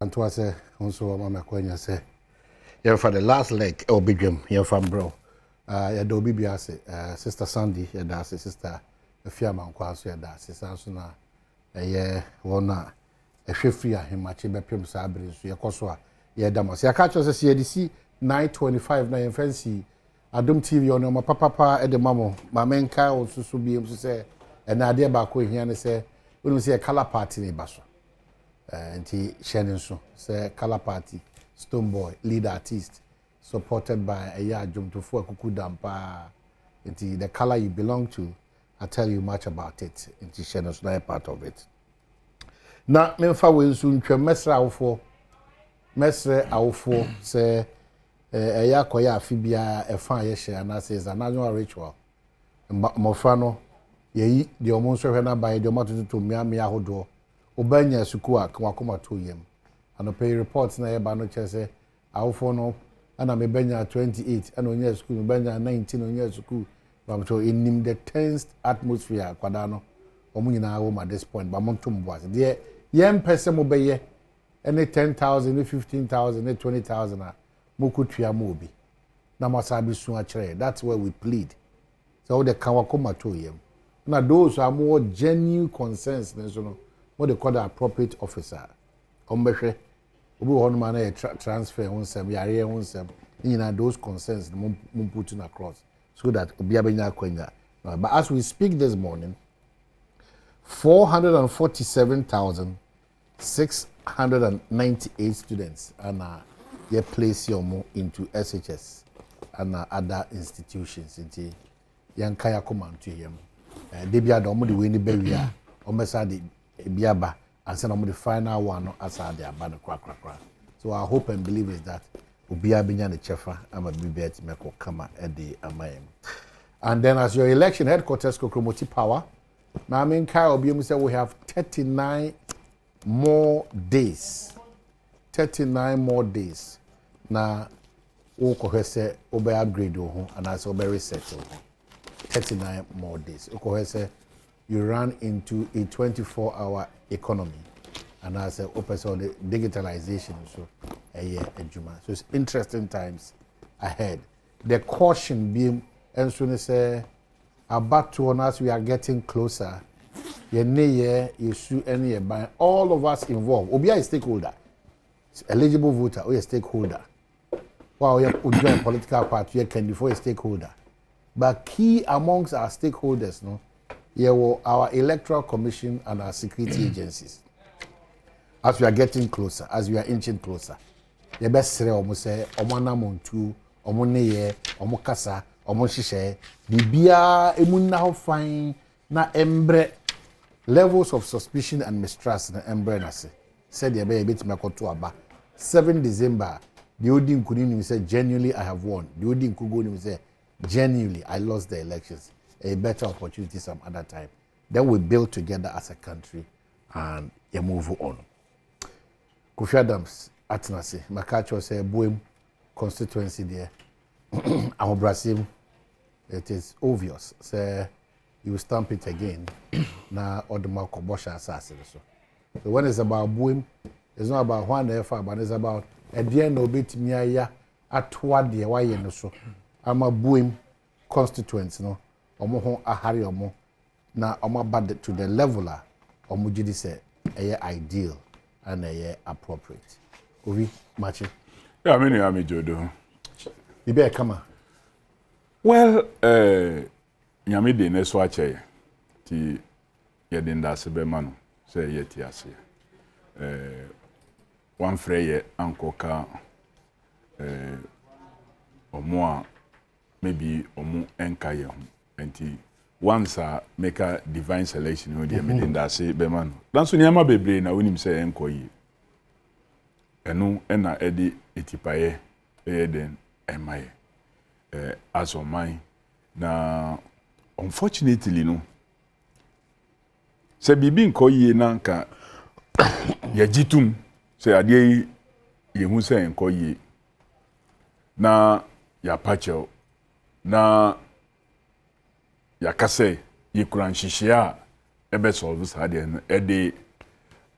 And to us, also, Mamma Quenya say, you're for the last leg, or big game, you're from bro. You do be Sister Sandy, your that's sister, a fiaman, quasi, your that's his answer. A year, one, a shifty, him, my chamber, Pim Sabri, so your coswa, yeah, damas. Your catch us a CDC 925, 9 fancy. Adom TV on my papa at the mamo, my main car also be able to say, and idea back here and say, we don't see a color party in Basso. And he Shannon so say color party, Stone Boy, lead artist, supported by a year jump to 4 kuku dampa. And the color you belong to, I tell you much about it. And Shannon so not part of it. Now, Memfa will soon mesra our four say a year koya fibia a fine share and as an annual ritual. Mofano, ye the almost by the matter to Miami Ahodo. Obanya sukua kwa 2 yem and pay reports na eba no chese awofo no ana me benya 28 ana onya school me benya 19 onya school but so in the tense atmosphere kwada no omunyina awo at this point ba montum boas de yem pese mo beye any 10,000 15,000 20,000 a mokutua mo obi na masabi su a kire. That's where we plead so the kawakoma 2 yem na those are more genuine concerns no what they call the appropriate officer. Ombehwe, obi won man transfer on some yare on some. Those concerns mum putting across so that obi abenya kwenya. But as we speak this morning, 447,698 students and they place your into SHS and other institutions. Into yankaya command to him. They be the only way the barrier. Omesa Biaba and send them the final one as I their banner crack. So I hope and believe is that Ubia Binya the Chefa, I'm a bibet Meko Kama at the Amayem. And then as your election headquarters Kokromoti Power, now I mean Kyle Obium said we have 39 more days. 39 more days. Now Oko say Obe upgrade and as Obe resettle. 39 more days. Oko say you run into a 24-hour economy. And as a open so the digitalization, so a year and Juma. So it's interesting times ahead. The caution being, and soon as about to on us, we are getting closer. You sue any by all of us involved. Obia is stakeholder, eligible voter, or a stakeholder. Well, you join political party, you can before a stakeholder. But key amongst our stakeholders, no. Here were our electoral commission and our security agencies. As we are getting closer, as we are inching closer, the best say almost say omana montu, omoneye, omokasa, omoshishe, bibia emunna fine na embre levels of suspicion and mistrust na embre na se. Said the be bit makoto aba. 7 December, the Odin Kunini said genuinely I have won. The Odin Kugoni said genuinely I lost the elections. A better opportunity some other time. Then we build together as a country and you move on. Kofi Adams, Atnasi, Makacho say Boem constituency there. Brasim, it is obvious. Say you stamp it again. Now Oduma Kobosha assassin. So when it's about Boem, it's not about one effort, but it's about at the end of it, Miaya at what the way no so. I'm a Boem constituency, no. Omo ho ahari omo na omo bad to the leveler omo jidi say ideal and appropriate. Ovi machi. Yeah, I mean I'm jodo. Bibe kama. Well, nyame de ne so ache ti ye de ndase be ma no say ye ti ase. One frey ye ankoka omo maybe omo enka ye ho. And once I make a divine selection, you dear me, that say, Beman. That's when Yama Bebre, now when him say, Enkoy. And no, and I edit itipaye, then, and my as on mine. Now, unfortunately, no. Say, Bibin Koye Nanka Yajitum, say, Adi, you say, Enkoy. Na, ya pacho, na. Yakase yikuran shishia ebe solve sade ede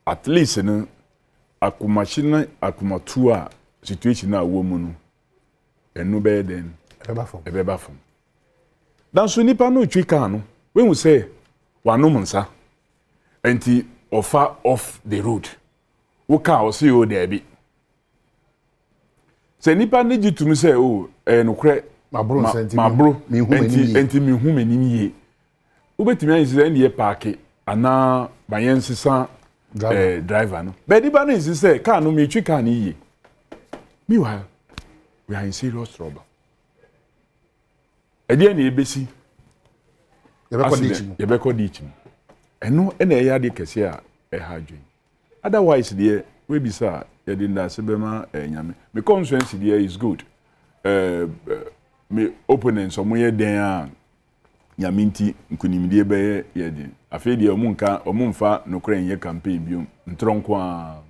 at least no akumachina akumatua situation na wo mu no enu be den ebeba fam dan so nipa no twi kan no we hu say wanom nsa enti ofa off the road wo ka o see o there bi se nipa ne gitum say o enokre mabro enti mi hu manim yie wo betimi an say ne park ana bayen sisa driver no but nipa no say car no me twi car ne yie meanwhile we are in serious trouble edi na ebesi yebeko dichim eno na eya de kese a hadwen otherwise there we be sir yedi nda sebema nyame me conscience there is good me opponents omoye den a nyame nti nkunimdie be yedi afi de omumfa nokran ye campaign biom ntronko a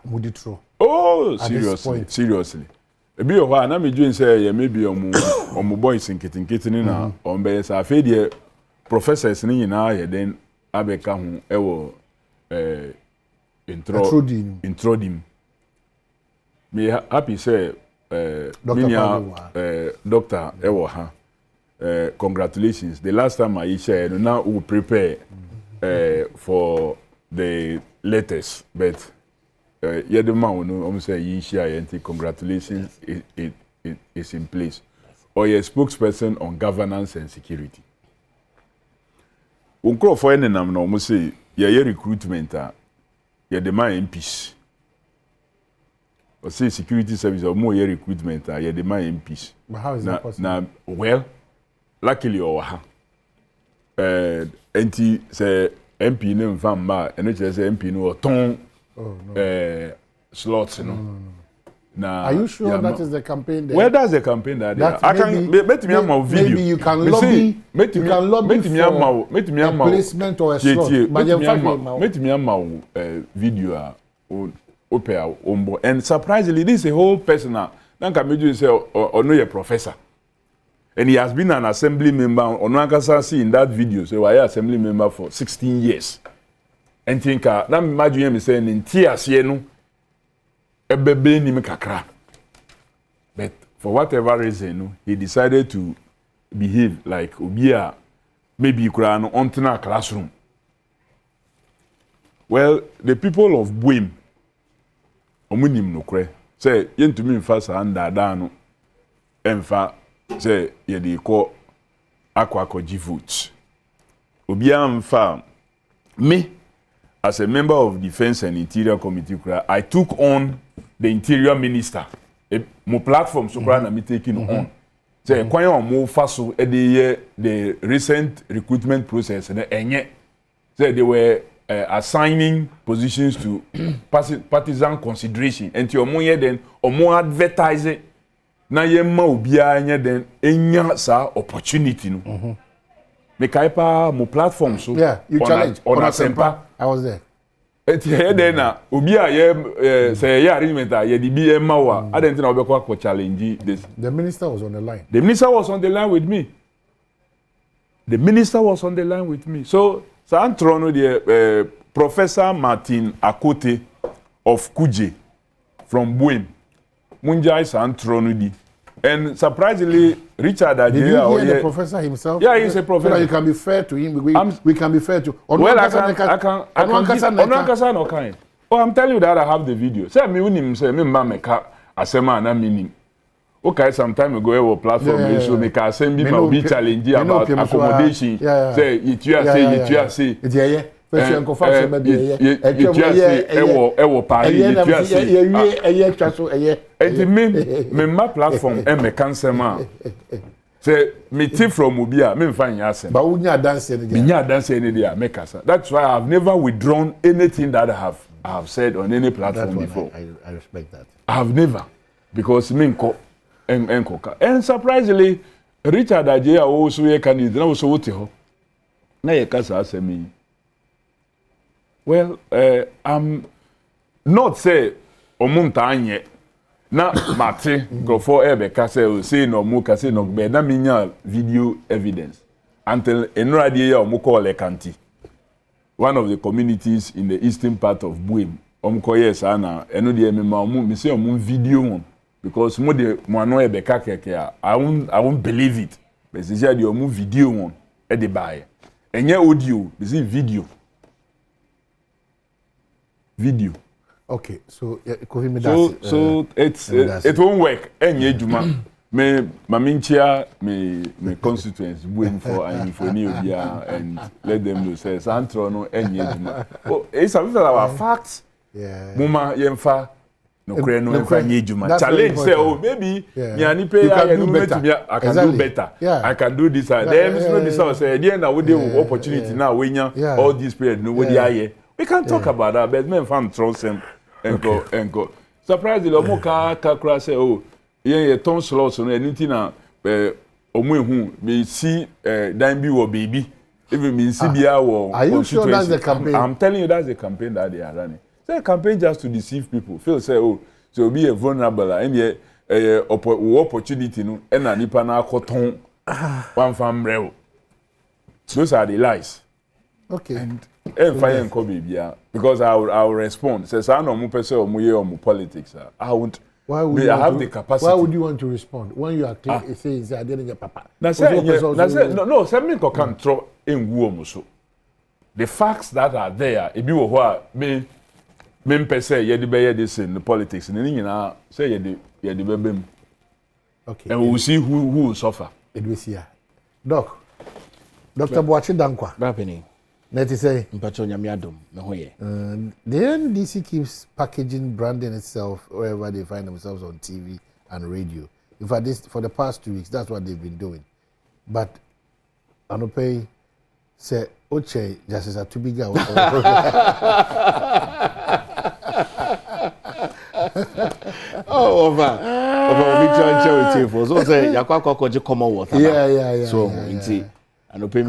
mudi tro oh seriously ebi yo ha na me dwen say ye maybe omo boys nketinketi ni na ombe sa afi de professors ni nyina ye den abeka ho ewo introdim me happy say doctor ewo ha congratulations the last time I shared now we prepare for the latest but yedema no say you share congratulations is in place or your spokesperson on governance and security unkro for any nam no say your recruitment your demand MPs or say security service or more your recruitment your demand MPs but how is that possible now well luckily or anti say MP no mfamba eno chere say MP no ton slots no. Now, are you sure that is the campaign there? Well, that's the campaign that I can make me a video. Maybe you can lobby. Make me a placement or a slot. Make me a video ombo. And surprisingly, this is a whole person now. Then can you say, or no, a professor, and he has been an assembly member. On Nankasa see in that video, so I assembly member for 16 years. And think that imagine me saying in tears, you know. But for whatever reason, he decided to behave like Obia, maybe you could enter a classroom. Well, the people of Bawumia, omunim no kre, say yentumi mfa sa anda no emfa say ye dey call akwa vote. Obia mfa me as a member of Defense and Interior Committee, I took on the Interior Minister. My platform so na me taking on. Say kwan on mo faso the recent recruitment process na enye. Say they were assigning positions to partisan consideration. And to omo ye then omo advertise na ye ma obia nye then enya sa opportunity no. Me kaipa mo platform so yeah, you challenge on Asempa. I was there. Then obi a say ya arrangement ye di bi e ma wa adent na obekwa ko challenge this. The minister was on the line. The minister was on the line with me. The minister was on the line with me. So Santrono the Professor Martin Akote of Kuje from Bawumia. Munjai Santrono di. And surprisingly, Richard Adjei. Did you hear the professor himself? Yeah, he's a professor. So you can be fair to him. We can be fair to. Well, I can. Oh, I'm telling you that I have the video. Say me unim say me mama asema na meaning. Okay, some time ago we were platform so me ka send me ma be challenge about accommodation. Say you say. First you confirm say maybe ewo pari you say. Me ma platform e me cancel say me tip from Obia me find yasem. But we nya dance any day make kasa. That's why I've never withdrawn anything that I have said on any platform before. I respect that. I have never, because me enko and surprisingly Richard Adjei also a candidate na also wote ho. Na ye kasa asemi. Well, I'm not say omunta anye na mate go for ebe kase say no mu kase no be na minya video evidence until enradi ya omuko le kanti, one of the communities in the eastern part of Bawumia yes ana eno de me ma me say video one because mo de mo ano e be ka keke I won't believe it but say the video one e de buy enye audio be say video okay so so it won't work enye juma me maminchia me constituents waiting for new obia and let them know say santro no enye juma oh it's something our facts muma yemfa no kure no yemfa nye juma challenge say oh maybe me ani pay I can do better I can do this then maybe so say at the end we dey opportunity now we all this period no we dey we can talk about that but men fan trust them enko surprisingly omo ka kra say oh ye ton slots no anything na omo ehu me see dan bi wo baby even me see bia wo are you sure that's the campaign? I'm telling you that's the campaign that they are running. It's a campaign just to deceive people. Feel say oh so be a vulnerable and ye opportunity no and na nipa na akoton one farm real. Those are the lies. Okay. And fire and come bia because I will respond. Says I no mo pese o mo ye o mo politics. I won't. Why would I have the capacity? Why would you want to respond when you are saying I didn't get papa? No, say me ko kan throw in wo so. The facts that are there, e bi wo ho a me mpese ye de be ye this in the politics. Ni nyina say ye de bebem. Okay. And we will see who will suffer. It will see. Dr. Boachi Dankwa. Rapini. Let us say Mpacho nyame Adom me ho ye. The NDC keeps packaging, branding itself wherever they find themselves on TV and radio. In fact, for the past 2 weeks, that's what they've been doing. But Anope say, Oche, just as a too big. Oh, over we charity for so say yakwa kwakoje common water. Yeah. So inti Anope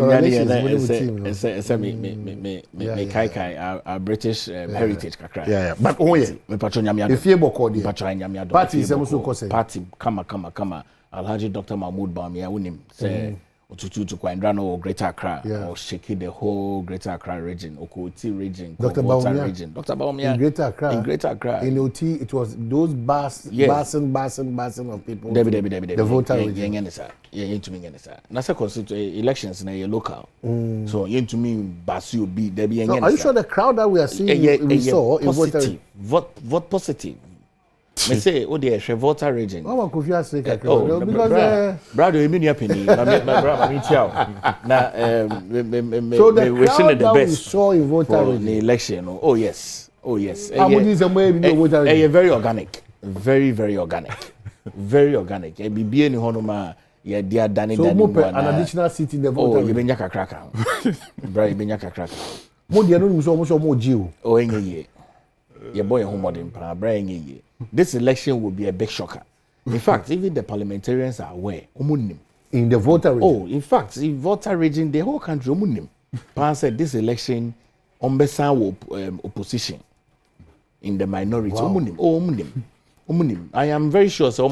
me kai our British heritage kakra. Yeah. But oh yeah, me patro nyame Adom. If you boko there. Patro nyame Adom. Party is also cause. Party kama Alhaji Dr. Mahmoud Bawumia unim say Otutu kwa Indrano or Greater Accra or shaking the whole Greater Accra region, Okoti region, Dr. Bawumia region. Dr. Bawumia in Greater Accra. In OT, it was those bassin of people. The voter region. Nasa constituent elections na local. So you to me basu be there be. So are you sure the crowd that we are seeing we saw positive, vote positive? Me say o dey voter region. Mama Kofi Asre because brother you mean your penny my brother me tiao na so the crowd that we best saw in voter region the election oh yes very organic very organic e bibie ni hono ma ye dia dani so an additional seat in the voter you benya kakraka brother you benya kakraka mo dia no so mo ji o enye ye boy home modern pra brother enye. This election will be a big shocker. In fact, even the parliamentarians are aware. In the voter region? Oh, in fact, in voter region, the whole country, Pan said this election, opposition in the minority. Wow. I am very sure so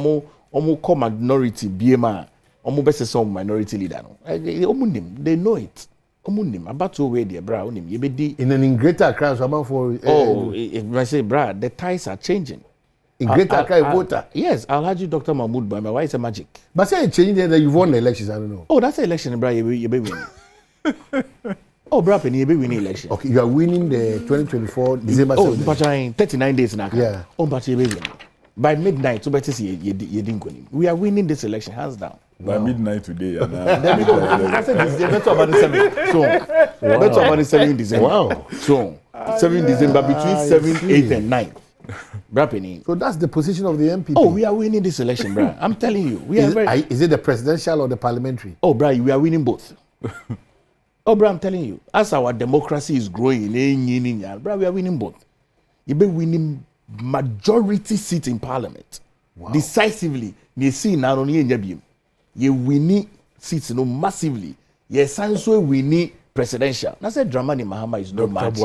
call minority BMA, best some minority leader. They know it. About to wait there, bra. In an greater crowd, for if I say, bra, the ties are changing. In Greater Accra voter. Yes, Alhaji Dr. Mahmoud Bawumia. Why is it magic? But say it changed that you won the elections, I don't know. Oh, that's the election, bro. You be winning. Oh, bro, you be winning election. Okay, you are winning the 2024 December 7th. Oh, but 39 days now. Yeah. Oh, but you be winning. By midnight, so better see you didn't win. We are winning this election, hands down. By midnight today. I said this is better about the 7th. So, better about the 7th December. Wow. So, 7th December between 7th, 8th, and 9th. So that's the position of the MPP. Oh, we are winning this election, bro. I'm telling you. Is it the presidential or the parliamentary? Oh, bro, we are winning both. Oh, bro, I'm telling you. As our democracy is growing, bro, we are winning both. You be winning majority seat in parliament. Wow. Decisively. You see now you winning seats massively. Yes, and so we need presidential. I said Dramani Mahama is no match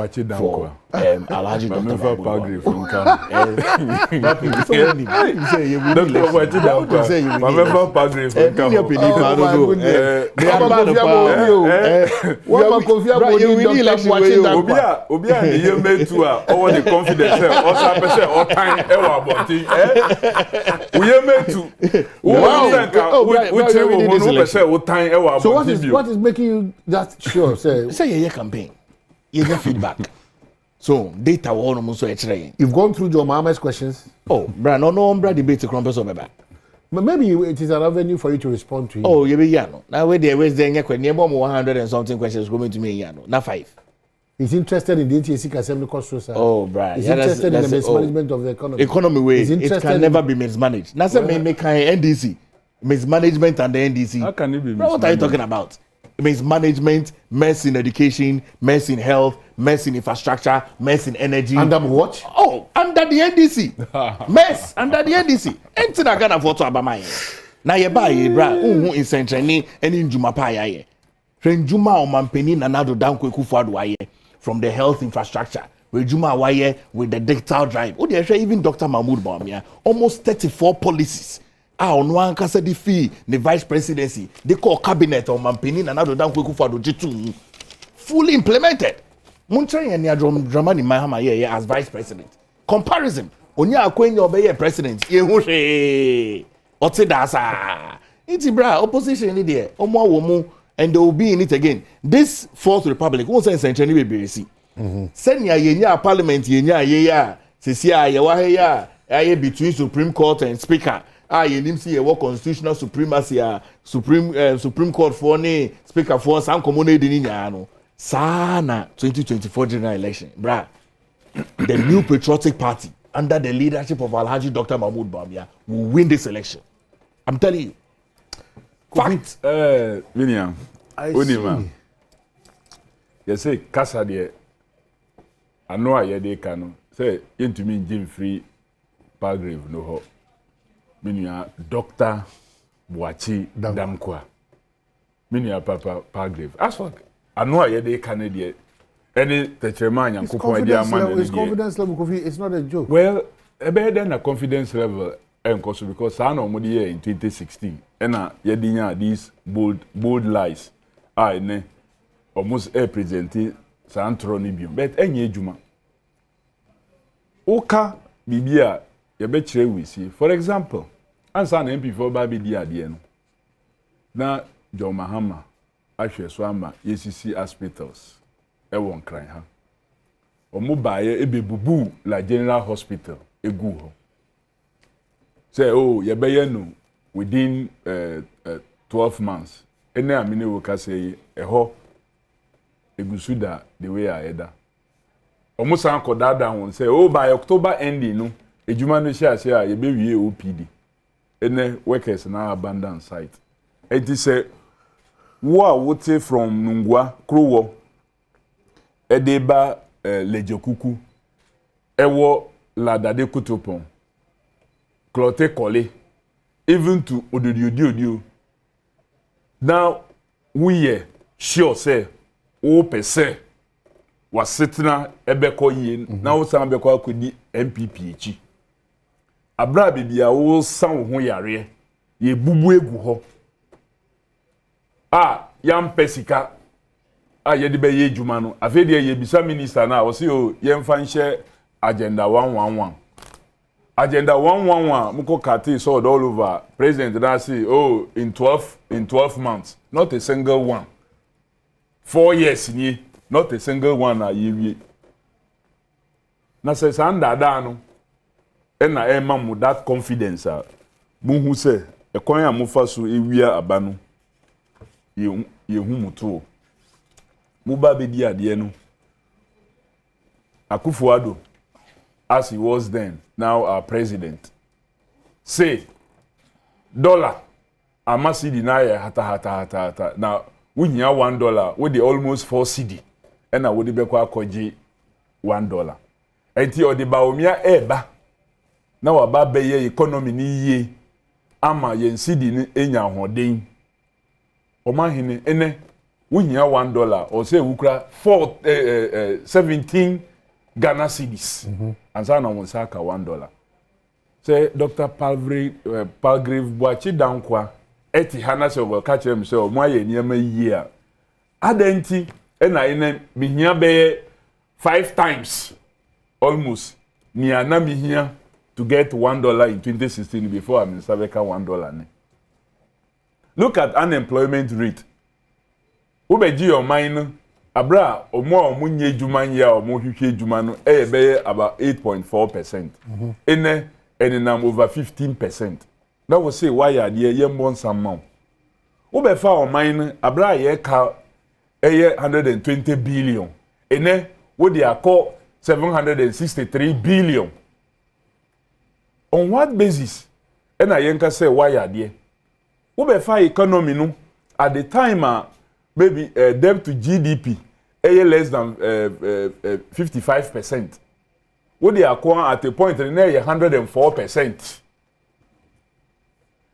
Alhaji Dr. paragraph So what is making you that sure? Say your campaign. You get feedback. So data will almost so extra. You've gone through John Mohammed's questions. Oh, brand no debate to crumpus over back. But maybe it is an avenue for you to respond to him. Oh, you be yano. Now where there was then near 100 and something questions coming to me yano. Not 5. He's interested in the NTSC assembly cost. Oh, Brad. He's interested in the mismanagement of the economy. Economy way. It can never be mismanaged. That's why make NDC. Mismanagement and the NDC. How can it be mismanaged? What are you talking about? Mismanagement, mess in education, mess in health, mess in infrastructure, mess in energy. Under what? Oh, under the NDC. Mess under the NDC. Anything I can afford to abamai. Na ye buy ye bra. In Centrani and in Juma pa ye. Renjuma o mampeni na nado down kweku fadu aye from the health infrastructure. Renjuma waye with the digital drive. Oh, they even Dr. Mahmoud Bawumia almost 34 policies. On one kasa di fee the vice presidency they call cabinet or mampeni na nado down kweku fadu jitu fully implemented. Muntra ye nia drama ni mahama ye as vice president. Comparison. Onya akwenye obeye president. Ye hu hwe. Ote dasa. Iti bra opposition ni there. Omo awomu and they will be in it again. This Fourth Republic won't say century be beresi. Send ya yenya parliament yenya ya sesia ya wa ya aye between Supreme Court and Speaker. Yenim see a constitutional supremacy Supreme Court for ne Speaker for some commune di nya no. Sana 2024 general election. Bra. The new patriotic party under the leadership of Alhaji Dr. Mahmoud Bawumia will win this election. I'm telling you. Fact. William. Onima. You say kasa de ano a ye de ka no. Say yentumi njim free paragraph no ho. Minua Dr. Boachi Damkwa. Minua papa paragraph. As for ano a ye de ka no de any tetrema nyankopon ade amane. His confidence level Kofi, it's not a joke. Well, better than a confidence level enkoso because I know modi in 2016 and yedinya these bold lies ne almost present santro ni biom but enye adwuma oka bibia ye be kire wisi for example ansa na MP for ba be di ade no na John Mahama ahwe so ama yesisi hospitals e won kran ha omo baaye ebebubu la general hospital egu ho say oh ye be no within 12 months ene amine wo ka say ho egusuda the way aeda omo san ko dada won say oh by October ending no ejuma no share say ye be wie OPD ene workers na abandon site enti say wo a wote from Nungwa Krowo edeba lejokuku ewo ladade kutopon cloté collé even to odio now we sure say o pese was sitting ebeko yi now some beko akodi MPP echi abra bibia wo san ho yare ye bubu egu ho yam pesika ye de be ye djuma no afede ye bisa minister na o se o ye mfa nhye agenda 111 agenda 111 muko kati so all over president na say oh in 12 months not a single one 4 years ni not a single one na ye na say sanda da no na mamu that confidence muhu say e kwan a mufa so ewia aba no ye hu muto muba be di ade no Akufo-Addo as he was then now our president say dollar amasi di na ya hata now wunya $1 with the almost 4 cedi and na we dey bekwa akoji $1 enti o de Bawumia eba na wa ba be ye economy ni yie ama ye cedi ni enya hoden o ma hene ene wunya $1 or say wukra 17 Ghana cedis. And so now saka $1. Say Dr. Palgrave Boachi Dankwa eti hana se go catch him say mo aye niam year. Adenti na ina mihia be 5 times almost. Ni ana mihia to get $1 in 2016 before I'm in Sabeka $1. Look at unemployment rate. Ubeji your mind abra omo nye juma ya omo hwehwe juma no be about 8.4%. Ene nam over 15%. That will say why are there yembon some mount. Ubefa o mind abra ye ka 120 billion. Ene wo dey call 763 billion. On what basis? Ena yenka say why are there? Ubefa economy no at the time maybe debt to GDP less than 55%. What they are at a point in 104%.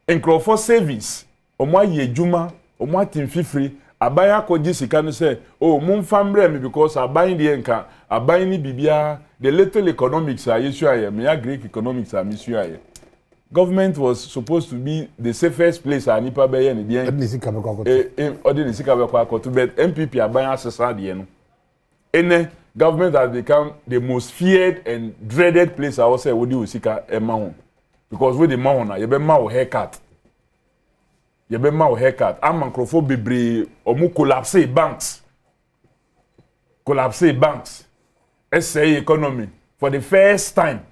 In Crawford savings, omwa ye juma, omwa timfifri, abaya koji sikanu say, oh, mum fambre me because abayin the enka, abayin ni bibia, the little economics are issue me Greek economics are issue. Government was supposed to be the safest place anipa beye ni bien. Odi sika be kwa kotu bet MPP abayan asesa de no. Ene government has become the most feared and dreaded place I will say wodi usika ema ho. Because with the ma na ye be ma wo haircut. Ye be ma wo haircut. Amancrofo bebre omu collapse banks. Collapse banks. SA economy for the first time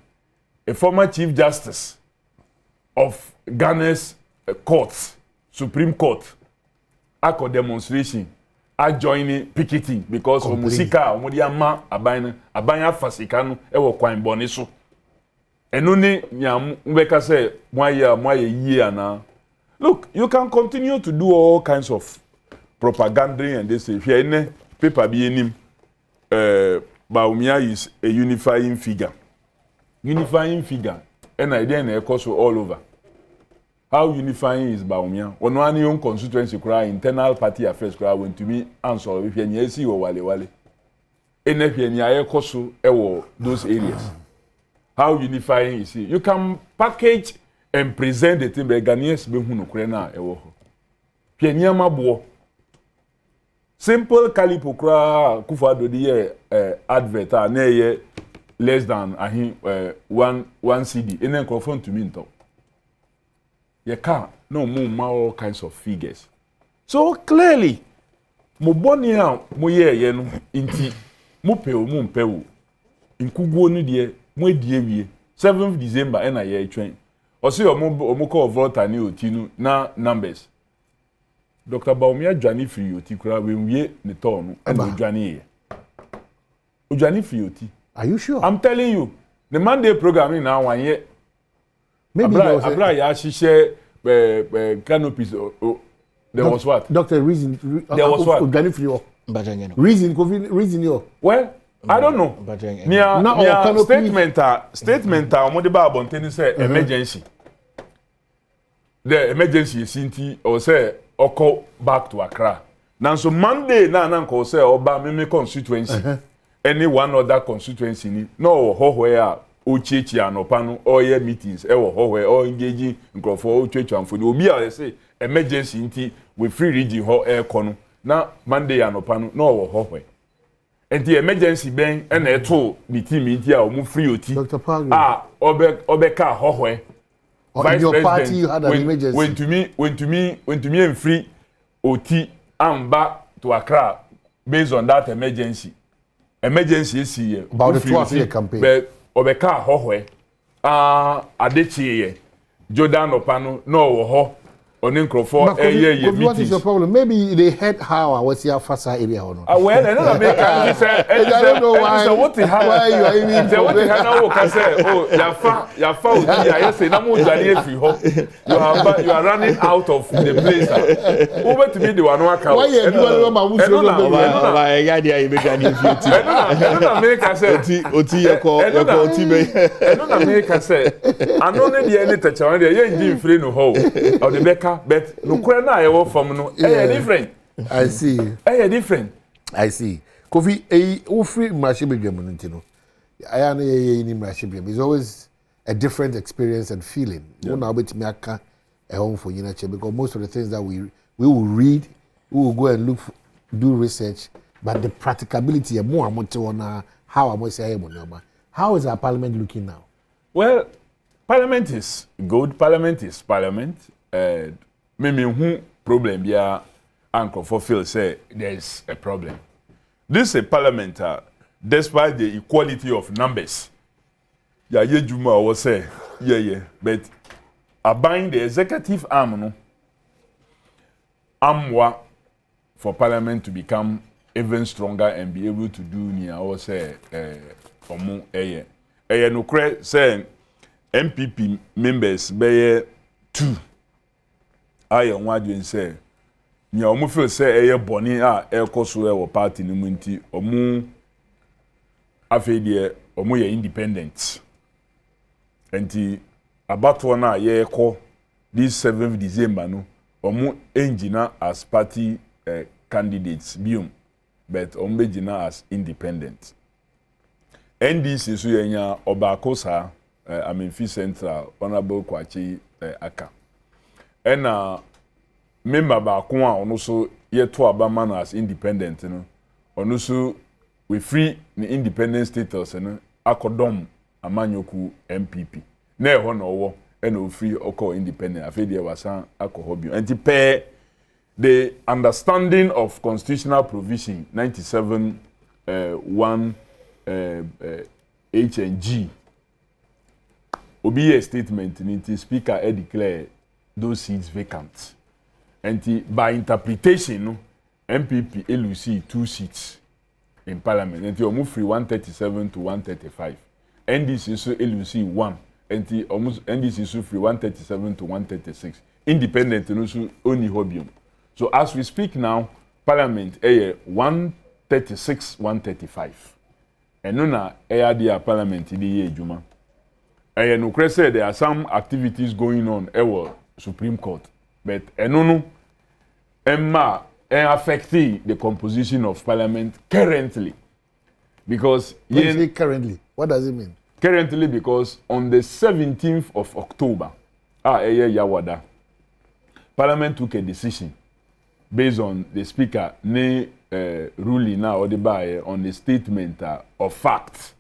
a former chief justice of Ghana's courts, Supreme Court, a demonstration, a joining picketing because of musika, omodiama abanya fasikano, ewo kwa mboniso. Enuni nyam mbeka say mwaye year na. Look, you can continue to do all kinds of propaganda and this here in paper be him. Bawumia is a unifying figure. Unifying figure. And idea na ekoso all over. How unifying is Bawumia? Ono ani yon constituency kura internal party affairs kura went to me answer if you nyesi wo wale. Ene hwe nya ekoso ewo those areas. How unifying is it? You can package and present the thing be Ghanaians be hu no kure na ewo ho. Hwe nya mabo. Simple calipo kura Kufuor the advert na ye less than one CD. And then confirm to me into. You can't no more all kinds of figures. So clearly, mo boni a mo ye no inti mo peo inkuguo no de mo die wie 7th December na ye twen. O se omo call voter ni otinu na numbers. Dr. Bawumia Johnny free oti kura we wie ne ton no e Johnny ye. O Johnny free oti. Are you sure? I'm telling you. The Monday programming now 1 year. Maybe Abra ya share canopies. There was what? Doctor, reason. There was what? Reason yo. Well, I don't know. Statement Modiba Bonteni say emergency. The emergency is inti or say oko back to Accra. Now so Monday na ko say oba me constituency. Any one other constituency ni no ho where ochichi anopano or ye meetings e wo ho where or engaging nkrofo ochichi amfoni obi a say emergency nti we free region ho e kono na Monday anopano no wo ho where enti emergency ben e na eto ni team nti a omu free oti obeka ho where in your party you had an emergency when to me and free oti amba to Accra based on that emergency is here about the 12-year campaign. But obeka hohwe adechiye Jordan opano no ho oninkrofo ye what is your problem? Maybe they heard how I was here first area or not. Well, I don't know why. What why you are even say what can say oh ya fa I say na mo jani free ho. You are running out of the place. Over to me the one waka. Why you do ma mu so ba ya dia e be jani free. I America say oti oti be. I America say I no need the any touch on there ye ndi free no ho. Or the beka but no kura na ye wo from no different. I see. Different. I see. Kofi wo free machine bedwam no ntino. I am it's always a different experience and feeling. Yeah. Because most of the things that we will read, we will go and do research, but the practicability more how is our parliament looking now? Well, parliament is good. Parliament is parliament. Maybe who problem yeah, Uncle for Phil say there's a problem. This is a parliament, despite the equality of numbers. Yeah, Juma was say, yeah, but abiding the executive arm, no, amwa for parliament to become even stronger and be able to do near or say, omu no cre say MPP members be 2. I am wadwin say nya omu feel say boni a ekoso e party no munti omu afedie omu ye independent enti abato na ye ko this 7th December no omu engina as party candidates bium but omu begina as independent. NDC so yenya obakosa Amenfi Central Honorable Kwachi Aka ena member ba ko a ono so yeto abama as independent no ono so we free the independent status no akodom amanyoku MPP na eho na owo ena o free oko independent afedi e wasan akohobio enti pe the understanding of constitutional provision 97 1 H and G obi a statement in speaker declare those seats vacant and by interpretation no MPP LUC 2 seats in parliament and you move free 137 to 135 NDC so LUC 1 and almost NDC so free 137 to 136 independent no so only hobium. So as we speak now parliament 136 135 and no na parliament in the year juma. And no said there are some activities going on at Supreme Court, but no affecting the composition of parliament currently. Because when you say currently, what does it mean? Currently, because on the 17th of October, Yawada, Parliament took a decision based on the Speaker ruling now or the by on the statement of facts.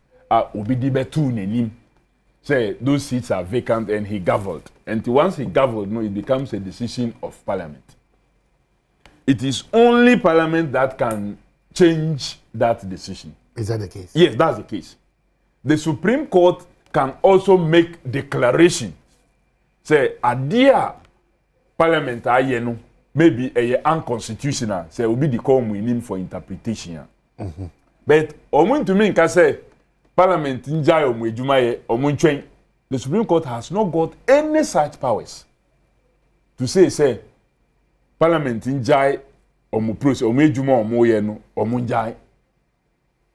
Say those seats are vacant and he gavelled. And once he gavelled, no, it becomes a decision of Parliament. It is only Parliament that can change that decision. Is that the case? Yes, that's the case. The Supreme Court can also make declaration. Say, adia Parliament ayeno maybe unconstitutional. Say, will be the call we need for interpretation. But omun to me can say Parliament njai omwejumaye omunchen. The Supreme Court has not got any such powers to say Parliament njai omuprose omwejuma omoye no omunjai.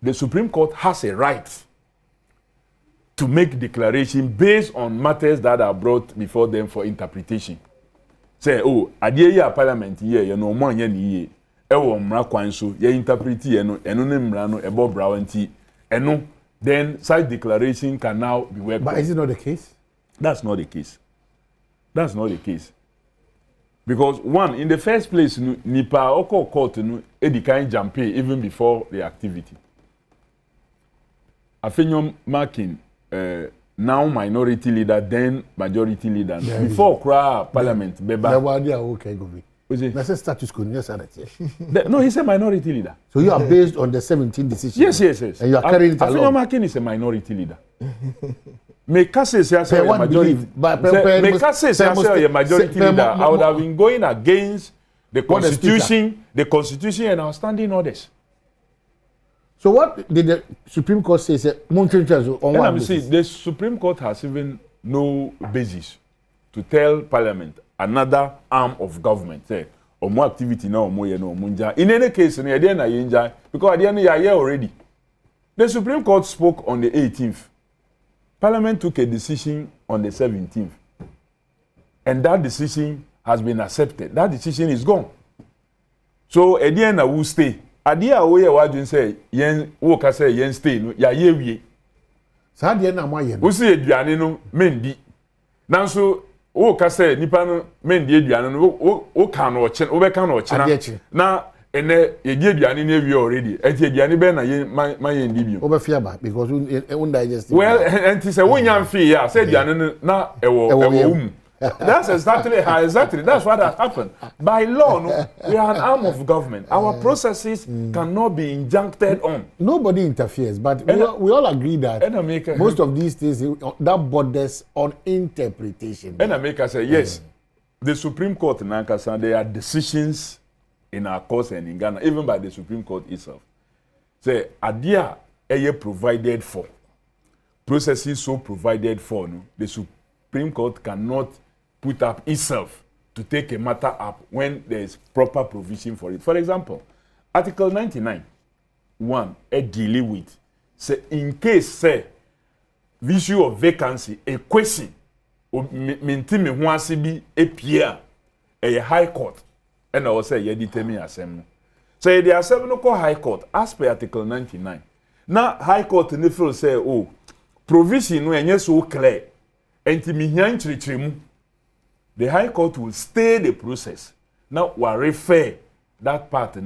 The Supreme Court has a right to make declaration based on matters that are brought before them for interpretation. Say, oh, adie ya Parliament here, you know, mo anya ni ye. Ewo mra kwan so, ye interpret ye no, eno ne mra no ebo brawanti, eno. Then such declaration can now be welcomed. But is it not the case? That's not the case. That's not the case. Because one, in the first place, Nipa Oko Court edikan jampe even before the activity. Afenyom marking now minority leader, then majority leader. Yeah, before Kra Parliament, Beba. Okay, go be. That's a status quo. Yes, no, he's a minority leader. So you are based on the 17 decisions. Yes. And you are carrying it along. Afenyom is a minority leader. Mekase say a majority. Mekase say a majority leader. I would have been going against the constitution, and our standing orders. So what did the Supreme Court say? The Supreme Court has even no basis to tell Parliament, another arm of government, say, more activity now, in any case, because at the end of the year already, the Supreme Court spoke on the 18th. Parliament took a decision on the 17th. And that decision has been accepted. That decision is gone. So, at the end, I will stay. At the end, what you say, yen stay, no, Saa de na mo ye no. Wo si aduane no mendi. Nanso wo ka say nipa no mendi aduane no wo ka no oche, wo be ka no oche na ene ye di aduane na ewie already. Enti aduane be na ye ma ye ndi bi. Wo be fia ba because we digest. Well, enti say wo nya mfi ya say aduane no na ewo That's exactly that's what has happened. By law, no, we are an arm of government. Our processes cannot be injuncted on. Nobody interferes, but we all agree that most of these things that borders on interpretation. And America say yes, the Supreme Court in Nankasa, there are decisions in our courts and in Ghana, even by the Supreme Court itself. Say adia eye provided for processes so provided for. No, the Supreme Court cannot put up itself to take a matter up when there is proper provision for it. For example, Article 99(1) deal with say in case say the issue of vacancy a question maintain me ho ase bi epia a high court and I will say ye determine asem. So the asem no call high court as per Article 99. Now high court ne feel say oh provision no enye so clear enti mi hian chirichirimu. The High Court will stay the process. Now, we refer that part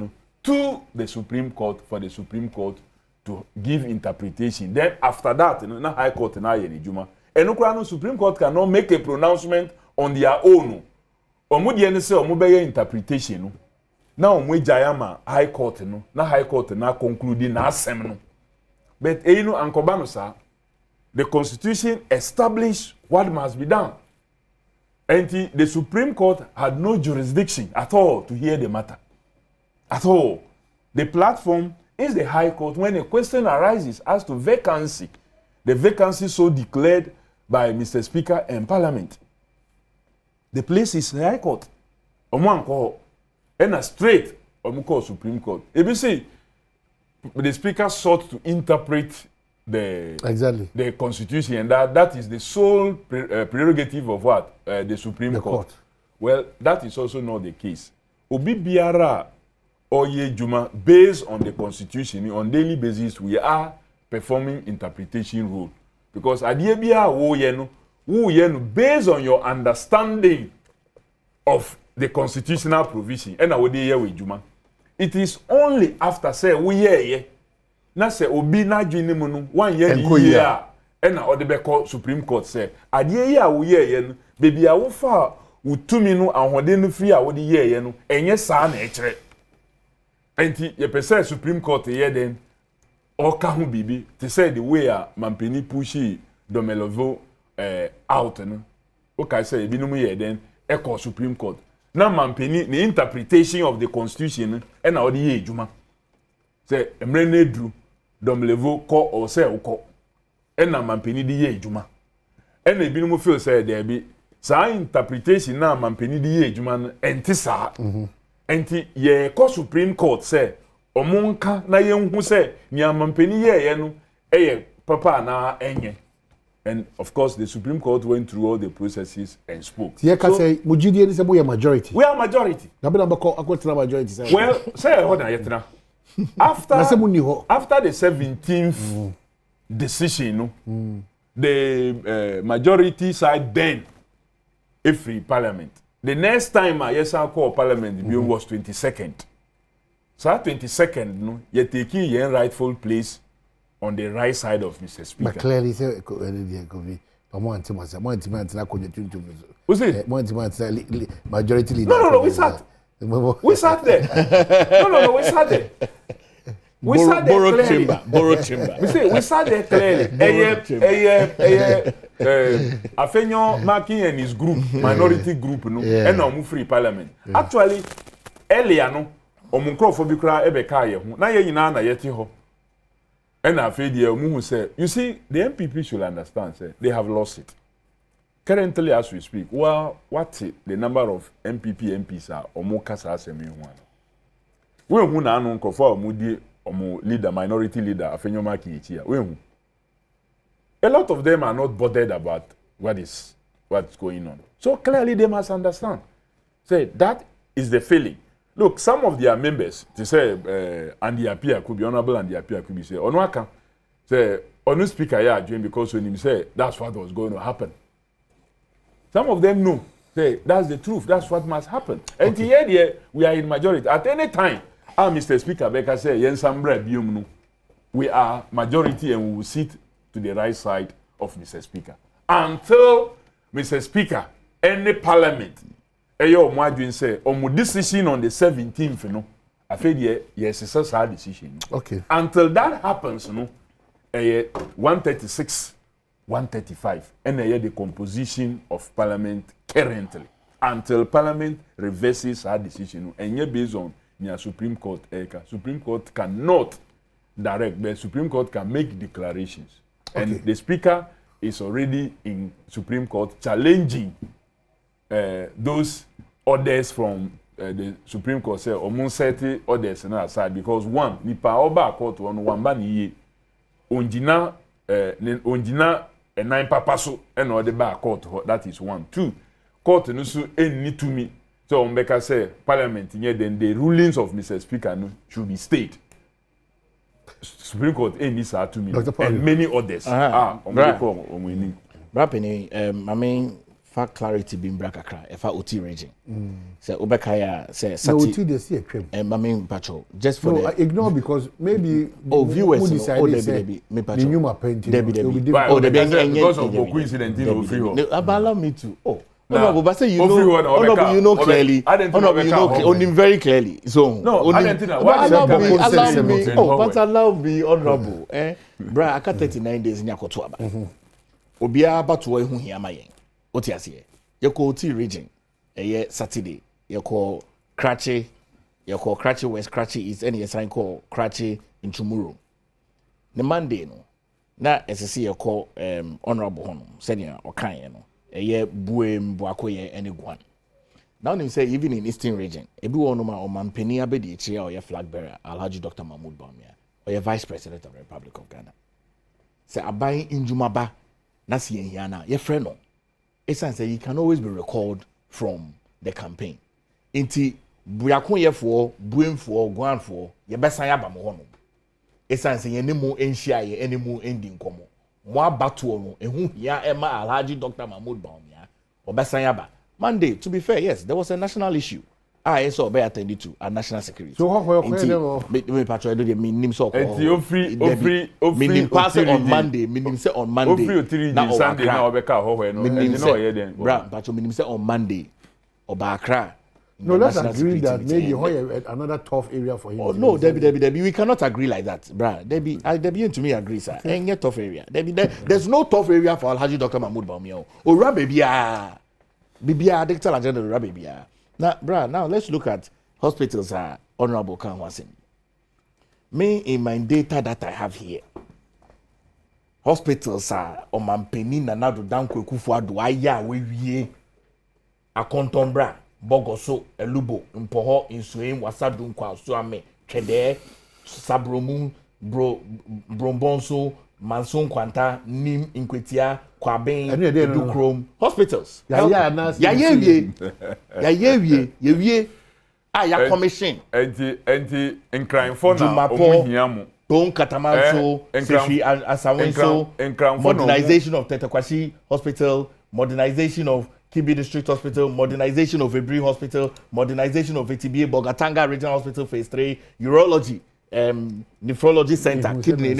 to the Supreme Court for the Supreme Court to give interpretation. Then, after that, the High Court and the Supreme Court cannot make a pronouncement on their own. Omu say omu interpretation. Now, omu jayama High Court na High Court na concluding na asem. But ankobano sa, the Constitution established what must be done. And the Supreme Court had no jurisdiction at all to hear the matter. At all. The platform is the High Court when a question arises as to vacancy. The vacancy so declared by Mr. Speaker and Parliament. The place is the High Court. Omo and a straight omo Supreme Court. If you see, the Speaker sought to interpret the Constitution, and that is the sole prerogative of what the Supreme Court. Well, that is also not the case. Obi biara oye juma based on the Constitution on daily basis we are performing interpretation role because adie bia wo ye no based on your understanding of the constitutional provision and we dey we juma. It is only after say we ye na se obi na dwene mu no wan ye ni a na ode be call Supreme Court say ade ye a wo ye no bebi a wo fa utumi no ahode no free a wo de ye no enye saa na ekere enti ye pese Supreme Court ye den o ka ho bibi to say the way a mampeni pushi Domelovo out no o ka say ebi no mu ye den e call Supreme Court na mampeni the interpretation of the Constitution na ode ye ejuma say emre na edru Domelovo ko o say uko na mampeni di ye ejuma na ebi no mu feel say there be sa interpretation na mampeni di ye ejuma no enti sa enti ye ko Supreme Court say omonka na ye hu say ni mampeni ye no papa na enye. And of course the Supreme Court went through all the processes and spoke. Ye ka say mujidi ni say we are majority. We are majority. Na be na be ko akotena majority say. Well, say ho na yetena. After the 17th decision, the majority side then a free Parliament. The next time I call Parliament was 22nd. So 22nd, no, you taking your rightful place on the right side of Mr. Speaker. But clearly, say majority leader. No, we sat. We sat there. No, we sat there. We sat there borrow chamber. We sat there clearly. Afenyo Marking and his group, minority group, no, and no free Parliament. Actually, earlier no, omunkrofobi kra ebeka ye ho. Na ye nyina na yeti ho. And afedi omu say, you see, the MPP should understand, say, they have lost it. Currently, as we speak, well, what's it? The number of MPs are omukasa asemi ho. We hu na anu nkofo omudi omo leader, minority leader, afenyo Marking echi ya. We hu. A lot of them are not bothered about what's going on. So clearly they must understand. Say that is the feeling. Look, some of their members, they say Andy Apia could be honorable, Andy Apia could be say, Onwaka, say or no speaker yeah doing because when him say that's what was going to happen. Some of them know. Say that's the truth. That's what must happen. And here we are in majority. At any time, Mr. Speaker Becker say we are majority and we will sit to the right side of Mr. Speaker. Until Mr. Speaker, any parliament, say, decision on the 17th, you know, I feel yes, it's a hard decision. Okay. Until that happens, you know, 136, 135, and the composition of parliament currently. Until parliament reverses her decision, and yet based on the Supreme Court, Supreme Court cannot direct, but Supreme Court can make declarations. Okay. And the Speaker is already in Supreme Court challenging those orders from the Supreme Court, say, almost 30 orders on our side, because one, nipa oba court one bani onjina a nine papaso and or the back court, that is one. Two, court no so any to me. So Mbeka say parliament then the rulings of Mr. Speaker no, should be stayed. Supreme Court any sa to me and many others. Rapini, I mean, for clarity being bracakra, if I OT region. So Obekaya say OT they see a crime. I mean, patrol just for no, ignore because maybe viewers decided me the new painting. Because of Boku incident in Ofrio. Allow me to. Oh. Honorable, but say you know clearly. Honorable, you know only very clearly. So no, allow me. Oh, but allow me, honorable. Bra, I got 39 days in Yakotuaba. Obia batu ehu hiama yen. Oti asiye. Yoko Oti region. Saturday. Yoko Krachi. Yoko Krachi West Krachi East. Any assign call Krachi in Chumuru. The Monday no. Na SSC yoko honorable hono. Senior or kind no. Buem Buakoye any one. Now they say even in Eastern region, ebi wonoma o mampeni abedi chia or flag bearer Alhaji Dr. Mahmoud Bawumia or your Vice President of the Republic of Ghana. Say abai injumaba na si enhiana ye friend no. Esan say you can always be recalled from the campaign. Inti buakoye for buem for guan for ye besan ya ba mo hono. Esan say ye nemu enhia ye enemu endi nkomo. Mwa batu no ehu hia ema Alhaji Dr. Mahmoud Bawumia obesan yaba Monday. To be fair, yes, there was a national issue I saw be attended to a national security. So how me patrol do the minim so call free pass on Monday, minim say on Monday na Sunday na obeka ho no and no here then bra patrol minim say on Monday Obakra. No, let's agree that maybe another tough area for him. Oh no, Debbie, we cannot agree like that, bruh. Debbie to me agree, sir. Ain't a tough area. Debbie, there's no tough area for Alhaji Dr. Mahmoud Bawumia. Oh, Rabibia, Bibia, Dictator agenda, Rabibia. Now, bruh, now let's look at hospitals. Honorable Kanwasim. Me in my data that I have here, hospitals are on Mampeni na nado danko kufuado aya we akontombra. Bogoso, Elubo, Mpoho, Insuim, Wasadun, Kwasuame, Chede, Sabromu, Brombonso, Manson Quanta, Nim, Inquitia, Quabain, Dukrom, hospitals. Ya commission. And crying for Jumapo, Don Katamanso, Sefi Asawenso, modernization of Tetakwashi Hospital, modernization of Kibi District Hospital, modernization of Ebri Hospital, modernization of ATBA Bogatanga Regional Hospital Phase 3, urology, nephrology center, kidney,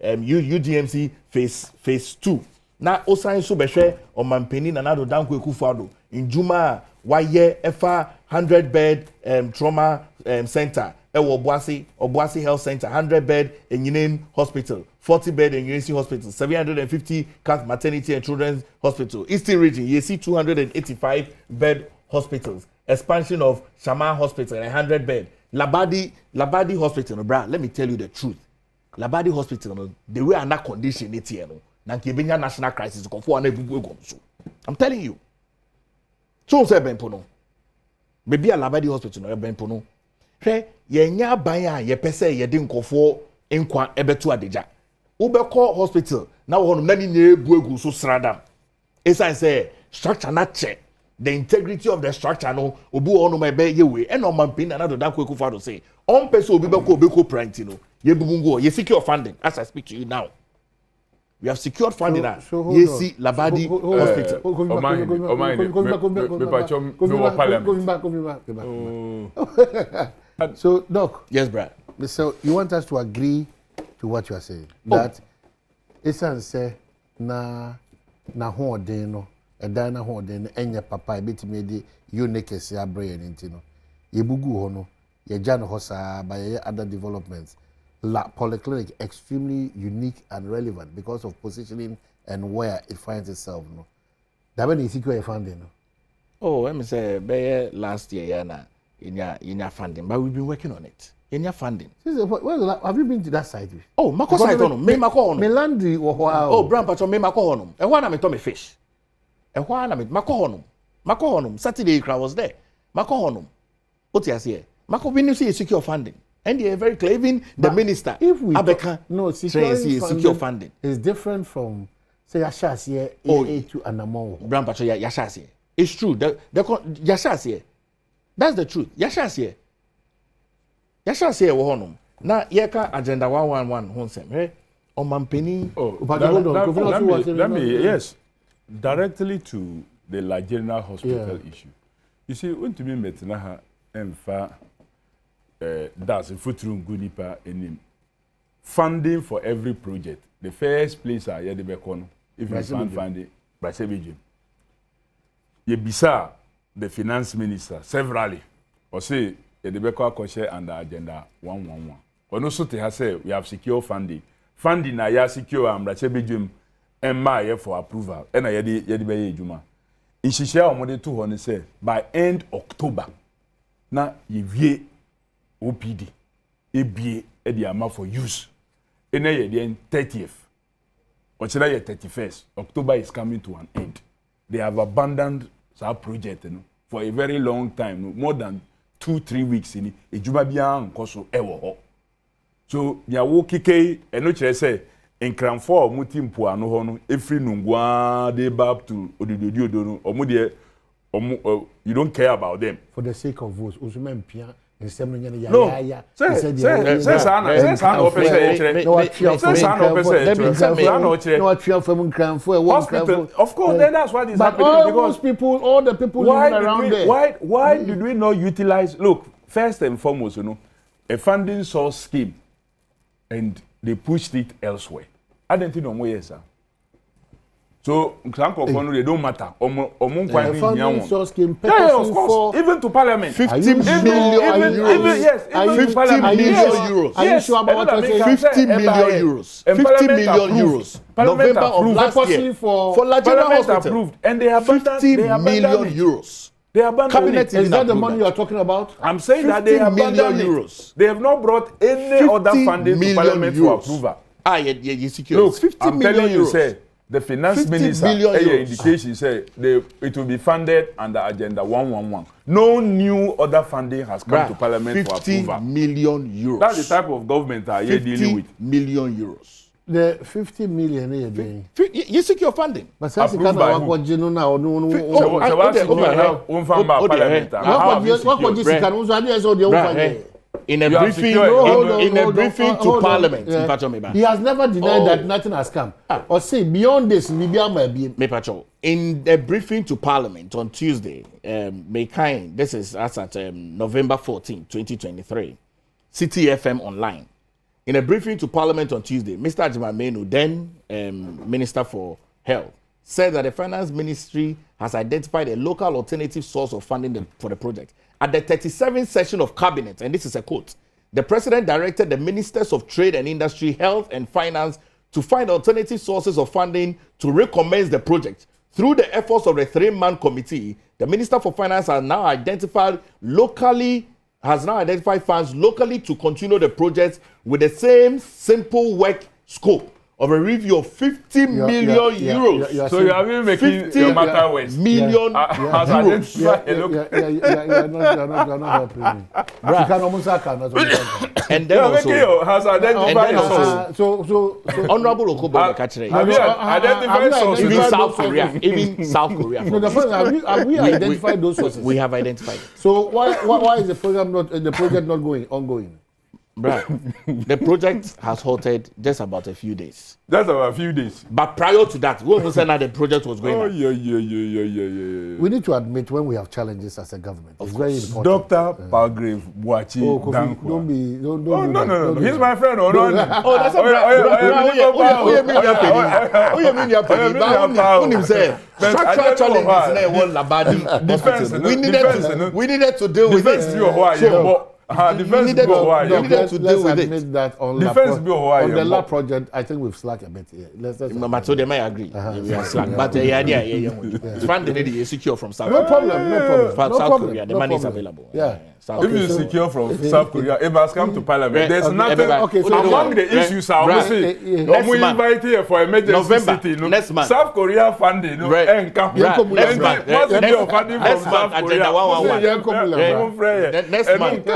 UGMC Phase 2. Now, Osain Subeshe or Mampeni Nanado Danko Kufado in Juma, Waye Efa 100-bed trauma center. Obuasi Health Center, 100-bed Enyinem Hospital, 40-bed Enyinsi Hospital, 750 Cath Maternity and Children's Hospital. Eastern Region, you see 285-bed hospitals. Expansion of Shama Hospital, 100-bed. Labadi Hospital, bra, let me tell you the truth. Labadi Hospital, the way under condition it's here, Nankibenya national crisis. I'm telling you. So say Benpono. Maybe a Labadi Hospital, no Benpono. Hwɛ yenya ban a yɛpɛsɛ yɛde nkɔfo nkwa ɛbɛto adeja wobɛkɔ hospital na wɔnom na ni ebu so sradam esan sɛ structure na check the integrity of the structure no obi wɔnom ɛbɛ yewe ɛna ɔmampin na do da kɔ ekufa do say on person obi bɛkɔ obɛkɔ pranti no You secure funding as I speak to you now. We have secured funding now. Yesi Labadi Hospital. So, Doc. Yes, Brad. So, you want us to agree to what you are saying? That it's say na hoodeno, a dina hoodeno, and your papa, bit made unique as your brain intino. Yebugu hono, ye jan hosa by other developments. La polyclinic extremely unique and relevant because of positioning and where it finds itself. No, that when you secure funding. No? Oh, let me say, last year, in your funding, but we've been working on it. In your funding. Have you been to that site? Oh, Mako site on me Mako on. Melandri or oh, Brown Patron me Mako on. And one of me fish. And one of me Mako on. Mako on. Saturday crowd was there. Mako on. What you say? Mako when you see secure funding. And they are very clear, even the minister. If we no secure funding is different from say Yashas A2 and Amon. Brown Patron Yashas. It's true. Yashas. That's the truth. Yashas. Yashas here wahonum. Na yeka agenda 111 honsem. Hey, Mpensenpensenmu. Let me yes, directly to the Nigerian hospital issue. You see, when to me metnaha emfa that's a footroom gunipa enim. Funding for every project. The first place I had the bekono. If you find funding, Brasebijim. Yebisa the finance minister severally or say the Beko Akoshe under agenda 111. Or no so te say we have secure funding. Funding na ya secure am Brasebijim and my for approval. And I yedi be juma. In Shisha omode 200 say by end October. Na ye OPD, ABA, Ediama for use. And then 30th, or 31st, October is coming to an end. They have abandoned our project for a very long time, more than 2-3 weeks. In it, Jumabian Koso Ewo. So, Yawo Kike, and no say, in Cranford, Mutimpo, and no, every Nungwa, they bab to Odudu, or Mudia, you don't care about them. For the sake of votes, Usumen Pia. No, say of course, then that's why this happening. Because all the people living around there. Why did we not utilize? Look, first and foremost, a funding source scheme, and they pushed it elsewhere. I don't think no more yes, sir. So, they don't matter. Funding source came of course. Even to Parliament. 50 million euros. Even to Parliament. Euros. Are you sure about what you're saying? 50 million euros. 50 million euros. November of last year. For Nigerian hospital. Approved. And they have 50 million euros. They abandoned Cabinet is that the money you are talking about? I'm saying that they have abandoned euros. They have not brought any other funding to Parliament for approval. You secure. Look, 50 million euros. The finance minister indication said it will be funded under agenda 111. No new other funding has come to Parliament for approval. 50 million euros. That's the type of government that you're dealing with. 50 million euros. The 50 million you're doing. You secure funding. But since you can't work with you now, in a briefing to Parliament, he has never denied that nothing has come. Or say beyond this, in a briefing to Parliament on Tuesday, this is as at November 14, 2023, City FM Online. In a briefing to Parliament on Tuesday, Mr. Ajimamenu, then Minister for Health, said that the Finance Ministry has identified a local alternative source of funding for the project. At the 37th session of Cabinet, and this is a quote, the President directed the Ministers of Trade and Industry, Health and Finance to find alternative sources of funding to recommence the project. Through the efforts of the 3-man committee, the Minister for Finance has now identified funds locally to continue the project with the same simple work scope of a review of 50 million euros. So you are even making your matter worse. Million euros. You're not helping me. You can almost and then also has identified yourself. So Honorable Okobo Kachire. Have you identified sources? Even South Korea. No, the first, have we identified those sources? We have identified. So why is the project not ongoing? The project has halted just about a few days. Just about a few days. But prior to that, when we said that the project was going on. Yeah. We need to admit when we have challenges as a government. It's very important. Dr. Palgrave Buachi Dankwa. No. He's my friend. Oh, that's a structural challenges. We needed to deal with it. Defense bill. Let's admit that on the lab project, I think we've slacked a bit here. But so they may agree. We are slack. But funding is secure from South Korea. No problem. South Korea, the money is available. Yeah. If you secure from South Korea, it must come to Parliament. There's nothing. Among the issues, I will say, we invite here for emergency city. Next month. South Korea funding. Next month. Agenda 111. Next month,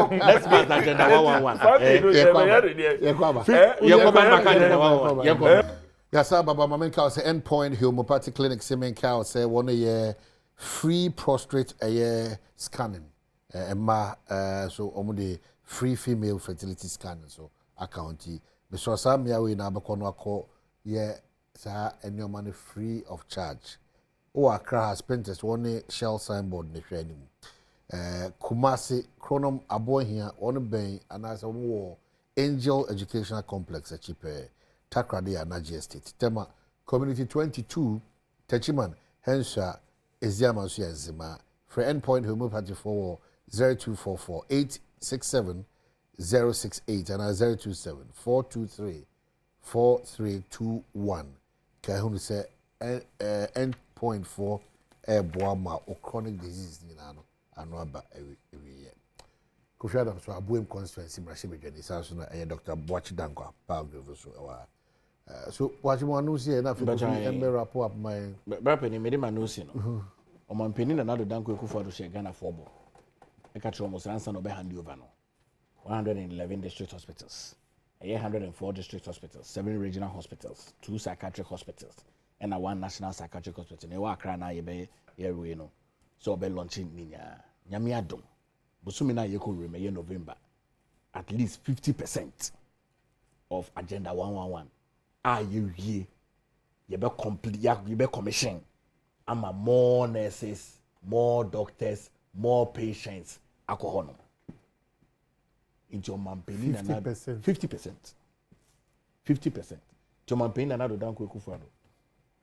agenda 111. Yes, sir. Baba Mamenka say endpoint homeopathic clinic. Semenka say 1 year free prostate scanning. So the free female fertility scanning. So accounti. Mr. Sam Yawe na abakono ako ye sa any money free of charge. O Accra has spent this 1 shell signboard ne hwe animu. Kumasi Chronom Abohia on Ben and as a war Angel Educational Complex a cheaper Takrade and Naji Estate. Tema Community 22 Techiman Hensha Eziama Zima for endpoint homeopathy for 0244 867 068 and 027 423 4321. Kahunu say endpoint for boama or chronic disease ninano. Anwaba every year. Kofi Adam so abuem constituency mrahye bedwani sa so na Dr. Buachi Dankwa Palgrave so Buachi mo anu see na fi Kofi embe rapport up my Brapeni me de manusi no. O mampeni na Nado Dankwa Ekufuado she Ghana football. E ka tro mo sansa no be hand over no. 111 district hospitals. 104 district hospitals, 7 regional hospitals, 2 psychiatric hospitals, and 1 national psychiatric hospital. Ne wa Accra na ye be we no. So be launching ninya nyame adom busumi na yeko reme November at least 50% of agenda 111 ye be complete ye be commission ama more nurses, more doctors, more patients alcohol no into mampeni na 50% to mampeni na do Dankwa Ekufuado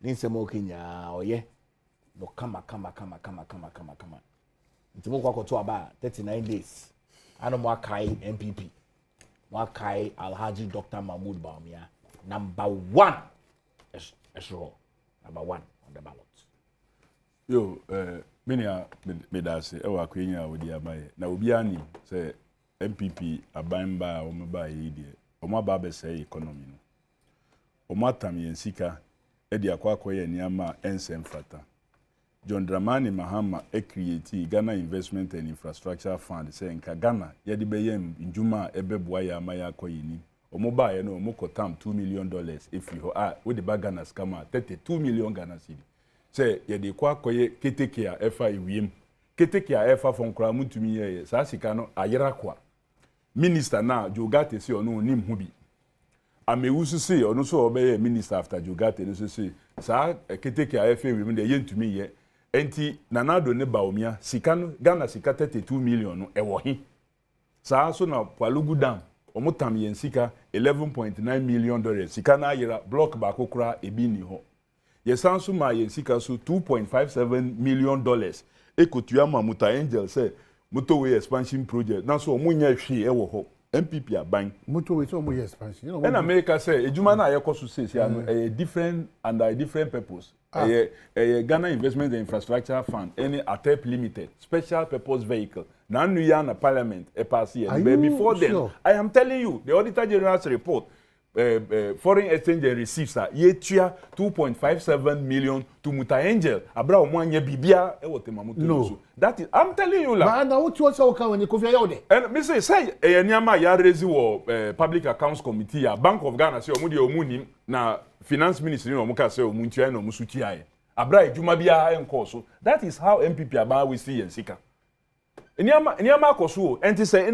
ni nsemo Kenya oye no kama. Ntimo kwa to aba 39 days. Ano mo akai MPP. Mo akai Alhaji Dr. Mahmoud Bawumia. Number 1. Esro. Number 1 on the ballot. Yo, menia medase ewa kwenya wodi abaye. Na obi ani say MPP abamba o mba yi die. O ma ba be say economy no. O matam yensika e di akwakoye niama ensem fata. John Dramani Mahama create Ghana Investment and Infrastructure Fund say nka Ghana yedi beyem njuma ebeboa ya amaya koyini omoba ye no omokotam $2 million if you we the Ghana scammer 32 million Ghana cedi say yedi kwa koye keteke ya efa iwiem keteke ya efa fonkra mutumi ye sa sika no ayera kwa minister na Jogate si ono nim hu bi amewusu si ono so obeye minister after Jogate no so si sa keteke ya efa iwiem de yentumi ye enti nanado ne Bawumia sika no Ghana sika 32 million no ewo hi saa so na Palugu Dam omutam yen sika $11.9 million sika na ayira block ba kokura ebi ni ho ye sanso ma yen sika so $2.57 million ekotua ma Muta Angel say motorway expansion project na so omunya hwe ewo ho MPP aban motorway so omunya expansion and America say ejuma na ayekoso say ano different under a different purpose. Ghana Investment and Infrastructure Fund, any ATEP Limited, special purpose vehicle. Now, we are in Parliament, but before then, I am telling you, the Auditor General's report, foreign exchange and receipts are $2.57 million to Muta Angel. No, that is, I'm telling you, and me say, Public Accounts Committee, Bank of Ghana, say, Omuni, na Finance Ministry, no muka say, Omuntia, no Musutia. Abra, Jumabia, and Koso. That is how MPP about we see and Sika. Nyama Kosu, and to say,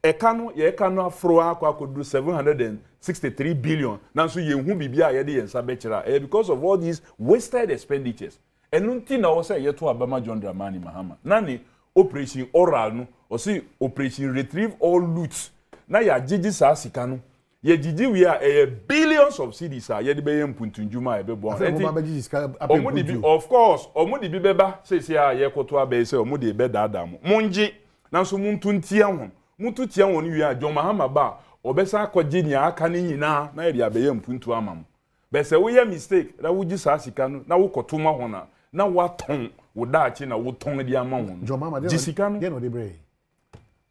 Ekano ye ekano afro akwa kodu 763 billion. Nanso ye hu bibia ye de yensa bechira. Because of all these wasted expenditures. Enunti na wo say ye to Abama John Dramani Mahama. Nani operation oral no, or see operation retrieve all loot. Na ya jiji sa sika no. Ye jiji we are billions of cedis are ye de be mpuntu njuma e be bo. Of course, omudi bi beba say ye koto abe say omudi be dada mo. Monji nanso muntu ntia ho. Muntu tia won wi a John Mahama ba obesa akogye nia aka ne nyina na ye abeye mpuntu amam. Be say we mistake na wuji sa sika no na wokoto ma ho na waton wo daachi na wo ton di ama won. John Mahama dey no dey brave.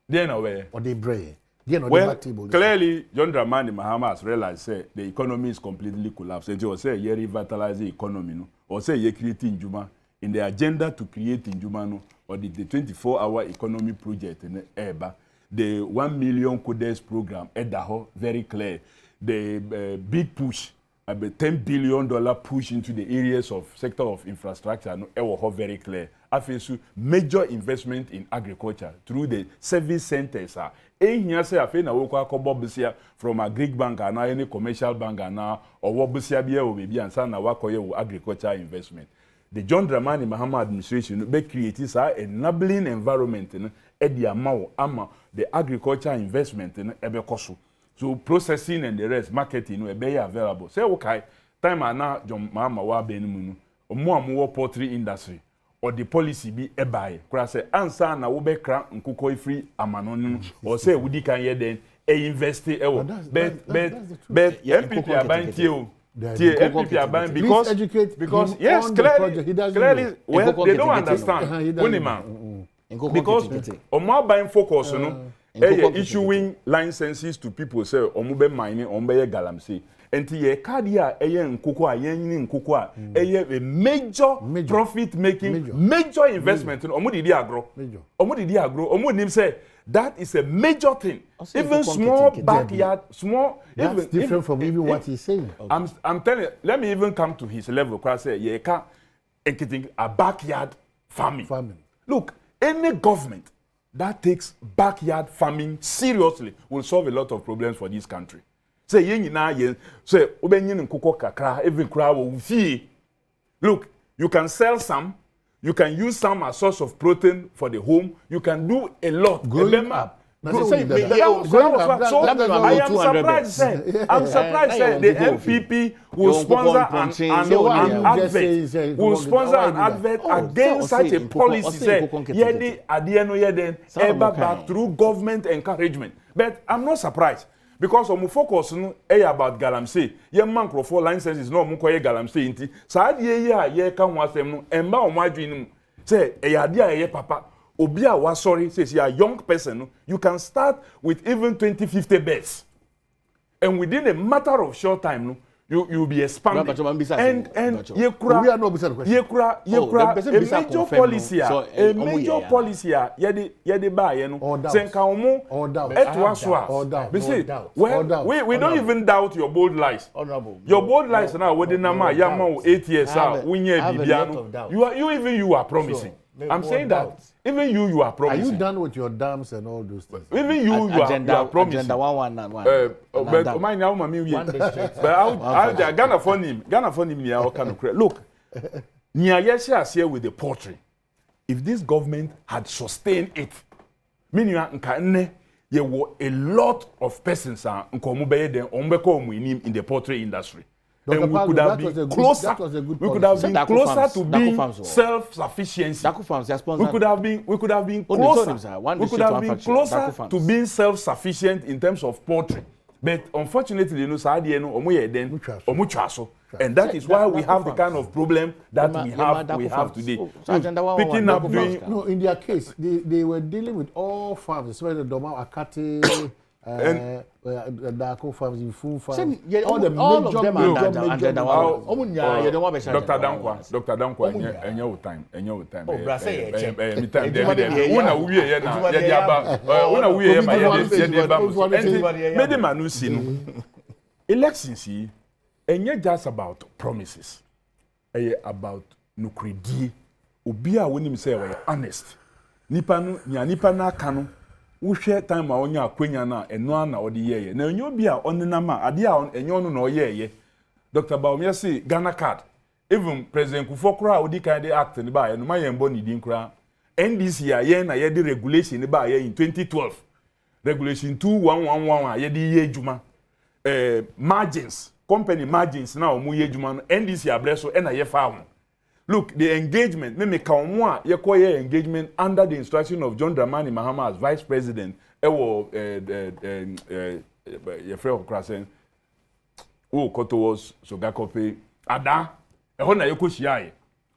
Dey na we. Or dey brave. Well, clearly, John Dramani Mahama has realized say the economy is completely collapsed. And he say ye revitalize the economy, no, or say ye create Njuma in the agenda to create Njuma, no, or the 24-hour economy project in Eba, the 1 million codes program, Edaho, very clear. The big push, a $10 billion push into the areas of sector of infrastructure, no, Ewo very clear. Afesu major investment in agriculture through the service centers. Here say afe na woko akobo bisia from a Greek bank and any commercial bank and or wo bisia bia o bebi ansa na wakoye wo agriculture investment. The John Dramani Mahama administration be create sa enabling environment no e di ama the agriculture investment no ebe koso. So processing and the rest marketing no e be available. Say okay time ana John Mahama wa be mu no omo amwo poultry industry or the policy be ebaye kura say ansa na wo be kra nkukọ free amano no or say wudi kan ye den invest ewo but MPP aban tie o tie MPP aban because yes clearly well they don't understand because omo aban focus no issuing licenses to people say omo be mining omo be galamsey. Enti ye cardia eye nkoko a yen nkoko a eye a major profit making major investment no omudi agro omo nim say that is a major thing. Even small backyard small that's even different from even what he's saying. I'm telling you, let me even come to his level because say ye ka a backyard farming. Look, any government that takes backyard farming seriously will solve a lot of problems for this country. Say ye nyina ye say obenyin nkoko kakra even kra wo fie. Look, you can sell some, you can use some as source of protein for the home, you can do a lot. Growing up. I'm surprised the MPP will sponsor an advert. Will sponsor an advert against such a policy. Yedi adieno yeden ever back through government encouragement. But I'm not surprised. Because omu focus no about galamsey ye man crofo licenses no omu koye galamsey nti saa de ye ka ho asem no emba omu adwin say ade a papa obi a wa sorry says you are a young person no, you can start with even 20-50 beds and within a matter of short time no you'll be expanding and ye kura a major policy ye de ba ye no senka omo etwa so a we don't even doubt your bold lies. Your bold lies now we dey na ma ya ma 8 years wunya bibia no you are promising. I'm saying that even you are promising. Are you done with your dams and all those things? Even you are promising. Agenda 111. But mine now, mami, but I'll Ghana for him. Look, Nia here with the poultry. If this government had sustained it, meaning there were a lot of persons in the poultry industry. And we could have been closer. We could have been closer to being self-sufficiency. We could have been closer. We could have been closer to being self-sufficient in terms of poultry. But unfortunately, you know, and that is why we have the kind of problem that we have today. Picking up doing no, in their case, they were dealing with all farms, especially the Doma Akate. Dako farms, in full farms, all of them are under Dr. Dankwa, and your time. Oh, elections, and yet just about promises, about nukredi, ubia when him say honest. Nipa na kanu. wo hwe time a onya akwanya na eno na odi yeye na enyo bi a onenam a ade a enyo no na oyeye Dr. Bawumia say Ghana card even President Kufokura odi kan dey act ni ba ye no ma ye mbo ni din kura NDC a ye na ye di regulation ni ba ye in 2012 regulation 2111 a ye di ye adwuma margins company margins na omu ye adwuma no NDC abreso e na ye fa ho. Look, the engagement, me kaumwa ye koye engagement under the instruction of John Dramani Mahama as vice president. Ewo ye frère Okrasen. Oh, koto was so gakope ada. Eho na ye ko shiaye.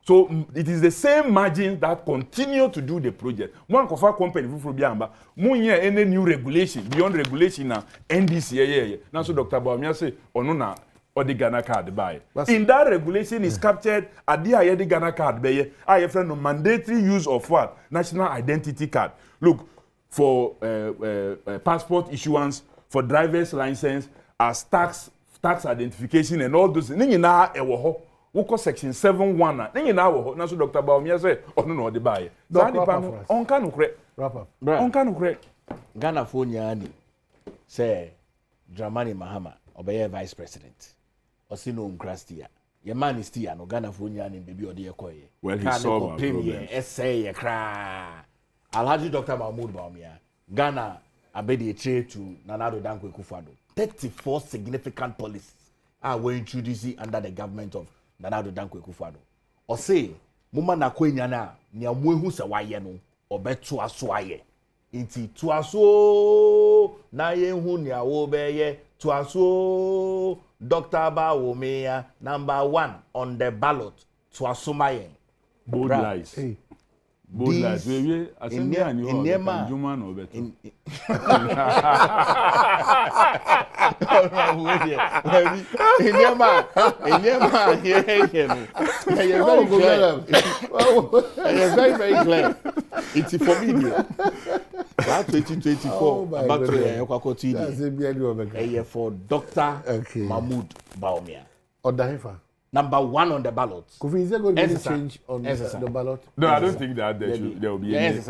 So it is the same margin that continue to do the project. One kofa company fufu biamba. Munye any new regulation beyond regulation na NDC ye. Now so Dr. Bawumia say onu na or the Ghana card by. In that regulation is captured at the Ghana card by no mandatory use of what? National identity card. Look, for passport issuance, for driver's license, as tax identification and all those. Ningi na ewo ho. Section 7.1 ningi na wo na so Dr. Bawumia say ono no the buy. Onka no kre. Wrap up. Onka no kre. Ghana phone yani say Dramani Mahama obeye vice president. Osino Nkrastia. Your man is still no Ghana for Nyan in baby or the Okoye. Well, he solved our problem. Essay a cry. Alhaji Dr. Mahmoud Bawumia. Ghana abedi trade to Nanado Dankwe Kufado. 34 significant policies were introduced under the government of Nanado Dankwe Kufado. Or say, Muma na kwenyana ni amwehu sa waye no obetu aswaye. Inti tuaso na yenhu ni awobeye tuaso Dr. Bawumia, #1 on the ballot to Asumayen. Bold lies. Hey. Bold lies. We assembly and you are Juma no better. Very clear. It's for me. That 2024 back to Ekwako TV. For Dr. Mahmoud Bawumia. #1 on the ballot. Kofi, is there going to be any change on the ballot? No, I don't think that there will be any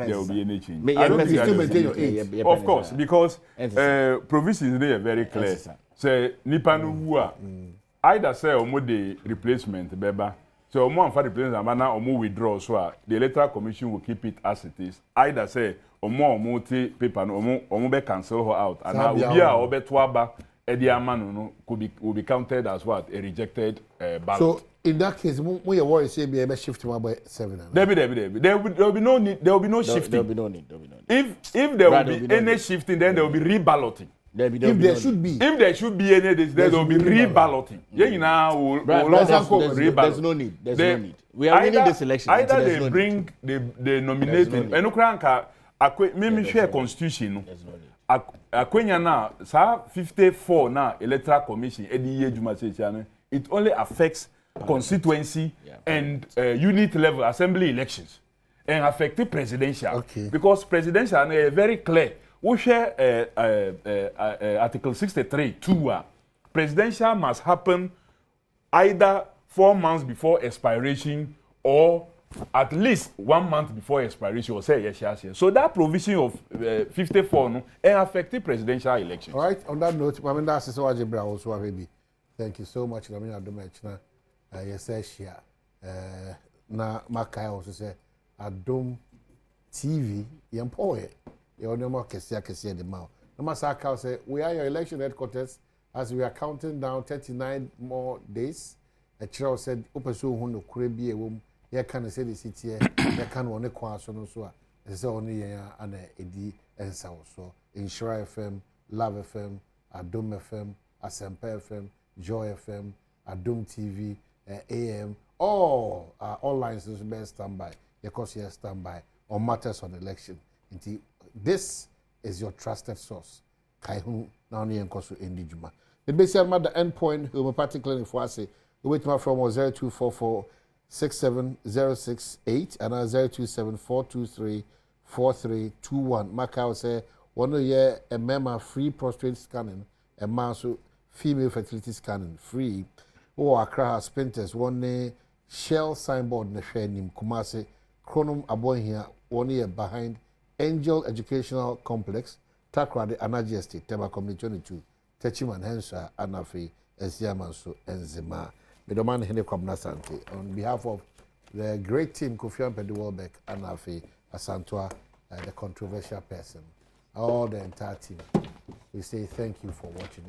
change. I don't think still maintain your age. Of course, because provisions they are very clear. Say nipa no wu a either say omo the replacement beba. So omo anfa replacement na omo withdraw so a the electoral commission will keep it as it is. Either say omo te paper no omo be cancel her out and obi a obeto aba Eddie Amano no will be counted as what? A rejected ballot. So in that case, when your worry say be shift to by 7. There will be no need. There will be no shifting. There will be no need. If there will be any shifting, then there will be reballoting. If there should be any, there will be reballoting. Yeah, now there's no need. There's no need. We are winning this election. Either they bring the nominating. And Ukraine, maybe share constitution. Akwenya na sa 54 na electoral commission edi ejuma se it only affects constituency and unit level assembly elections and affect presidential because presidential is very clear. We share article 63(2). Presidential must happen either 4 months before expiration or at least 1 month before expiration, or say yes. So that provision of 54 no affected presidential elections. All right. On that note, I mean that's so Ajibra also already. Thank you so much. I mean Adom TV. Yes, share. Na Makai also say Adom TV. Yempoye. You know more kesia the mouth. No Masaka say we are your election headquarters as we are counting down 39 more days. A child said, "Opeso huno kurebi ewom." You can say the city, you can only cross on so. It's only an edi and so. Insure FM, Love FM, Adom FM, Asempa FM, Joy FM, Adom TV, AM, all lines is best standby. Because you standby on matters on election. This is your trusted source. Kaihu Nani and Kosu Indijuma. The basic matter endpoint homeopathic clinic for us. We wait from 0244 67068 and 0274234321. Macau say 1 year a member free prostate scanning, a mass female fertility scanning free. Or Accra Spinters 1 Shell signboard na share nim Kumase Chronum Abon here 1 year behind Angel Educational Complex, Takrade Anaji Estate, Tema Community 22, Techiman Hensa, Anafi, Esiamanso, Enzima. Midoman Hene Kwabna Sante. On behalf of the great team, Kofi Ampedi Welbeck, Anafi, Asantwa, the controversial person, all the entire team, we say thank you for watching.